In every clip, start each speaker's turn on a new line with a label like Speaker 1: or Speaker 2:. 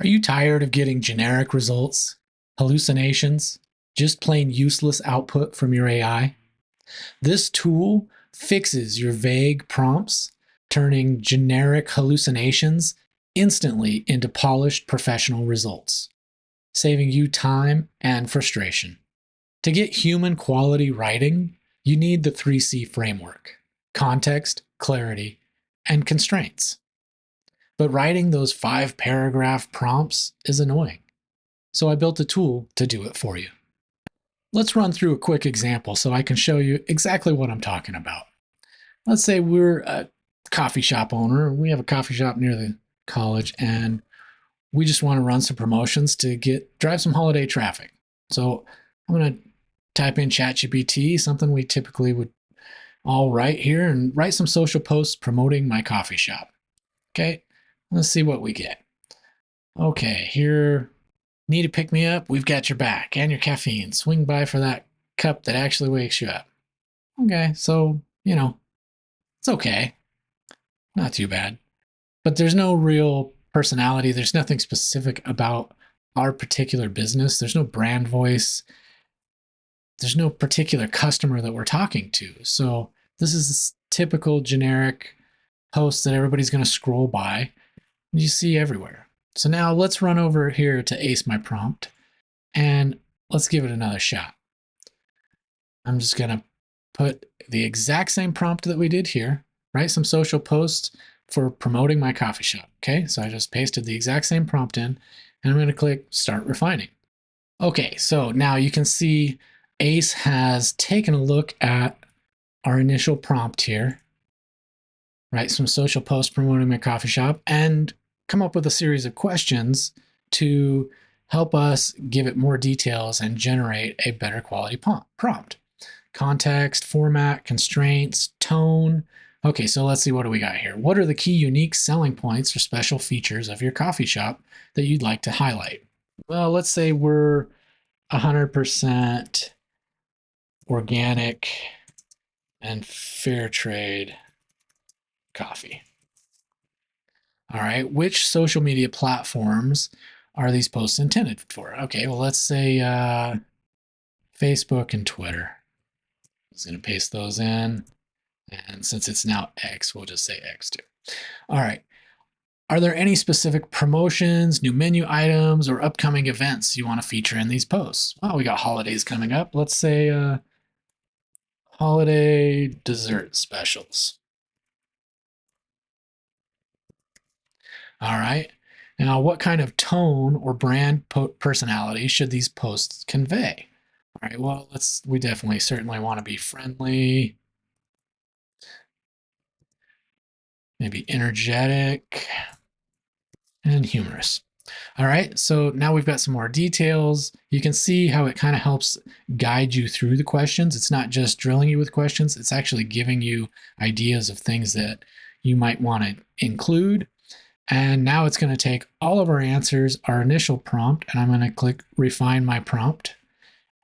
Speaker 1: Are you tired of getting generic results, hallucinations, just plain useless output from your AI? This tool fixes your vague prompts, turning generic hallucinations instantly into polished professional results, saving you time and frustration. To get human quality writing, you need the 3C framework: context, clarity, and constraints. But writing those 5-paragraph prompts is annoying. So I built a tool to do it for you. Let's run through a quick example so I can show you exactly what I'm talking about. Let's say we're a coffee shop owner. We have a coffee shop near the college and we just want to run some promotions to drive some holiday traffic. So I'm going to type in ChatGPT, something we typically would all write here, and write some social posts promoting my coffee shop. Okay, let's see what we get. Okay, here, need to pick me up? We've got your back and your caffeine. Swing by for that cup that actually wakes you up. Okay, so, it's okay. Not too bad. But there's no real personality. There's nothing specific about our particular business. There's no brand voice. There's no particular customer that we're talking to. So this is typical generic post that everybody's going to scroll by. You see everywhere. So now let's run over here to ace my prompt and let's give it another shot. I'm just going to put the exact same prompt that we did here, write some social posts for promoting my coffee shop. Okay, so I just pasted the exact same prompt in and I'm going to click start refining. Okay, so now you can see Ace has taken a look at our initial prompt here, write some social posts promoting my coffee shop, and come up with a series of questions to help us give it more details and generate a better quality prompt. Context, format, constraints, tone. Okay, so let's see, what do we got here? What are the key unique selling points or special features of your coffee shop that you'd like to highlight? Well, let's say we're 100% organic and fair trade coffee. All right, which social media platforms are these posts intended for? Okay, well, let's say Facebook and Twitter. I'm just going to paste those in. And since it's now X, we'll just say X too. All right. Are there any specific promotions, new menu items, or upcoming events you want to feature in these posts? Well, we got holidays coming up. Let's say holiday dessert specials. All right. Now, what kind of tone or brand personality should these posts convey? All right. Well, we definitely certainly want to be friendly, maybe energetic, and humorous. All right, so now we've got some more details. You can see how it kind of helps guide you through the questions. It's not just drilling you with questions, it's actually giving you ideas of things that you might want to include. And now it's going to take all of our answers, our initial prompt, and I'm going to click refine my prompt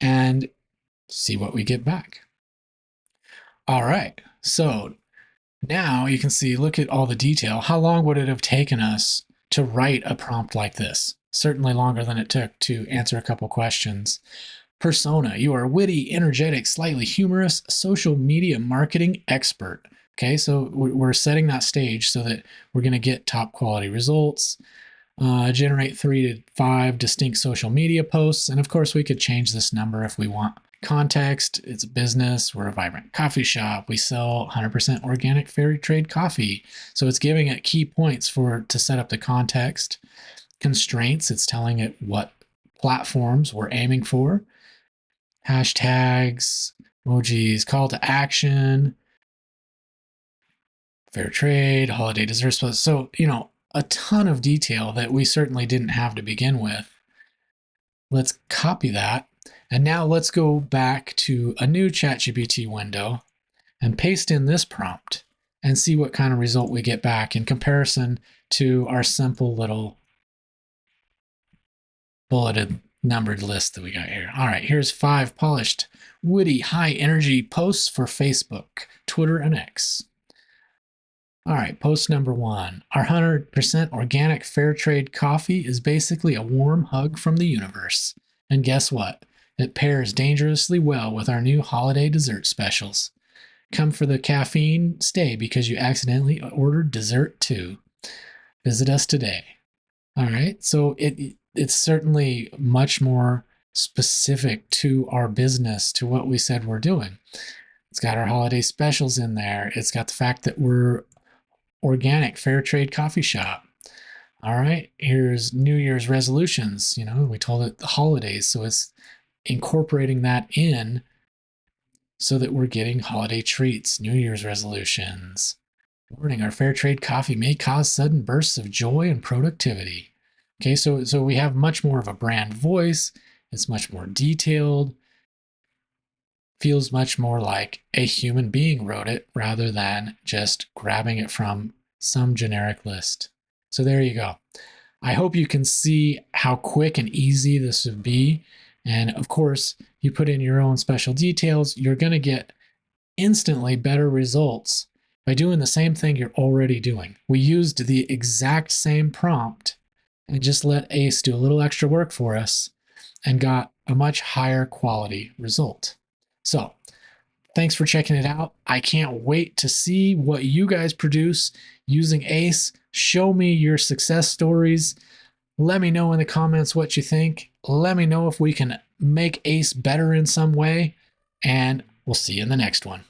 Speaker 1: and see what we get back. All right, so now you can see, look at all the detail. How long would it have taken us to write a prompt like this? Certainly longer than it took to answer a couple questions. Persona: you are a witty, energetic, slightly humorous social media marketing expert. Okay, so we're setting that stage so that we're going to get top quality results. Generate 3 to 5 distinct social media posts. And of course, we could change this number if we want. Context: it's a business, we're a vibrant coffee shop, we sell 100% organic fair trade coffee. So it's giving it key points to set up the context. Constraints: it's telling it what platforms we're aiming for. Hashtags, emojis, call to action, fair trade, holiday desserts. So, a ton of detail that we certainly didn't have to begin with. Let's copy that. And now let's go back to a new ChatGPT window and paste in this prompt and see what kind of result we get back in comparison to our simple little bulleted numbered list that we got here. All right, here's 5 polished, witty, high energy posts for Facebook, Twitter, and X. All right, post number 1. Our 100% organic fair trade coffee is basically a warm hug from the universe. And guess what? It pairs dangerously well with our new holiday dessert specials. Come for the caffeine, stay because you accidentally ordered dessert too. Visit us today. All right, so it's certainly much more specific to our business, to what we said we're doing. It's got our holiday specials in there. It's got the fact that we're organic fair trade coffee shop. All right, here's New Year's resolutions. We told it the holidays, so it's incorporating that in so that we're getting holiday treats, New Year's resolutions. Warning, our fair trade coffee may cause sudden bursts of joy and productivity. Okay, so we have much more of a brand voice. It's much more detailed. Feels much more like a human being wrote it rather than just grabbing it from some generic list. So there you go. I hope you can see how quick and easy this would be. And of course, you put in your own special details, you're going to get instantly better results by doing the same thing you're already doing. We used the exact same prompt and just let Ace do a little extra work for us and got a much higher quality result. So thanks for checking it out. I can't wait to see what you guys produce using Ace. Show me your success stories. Let me know in the comments what you think. Let me know if we can make Ace better in some way, and we'll see you in the next one.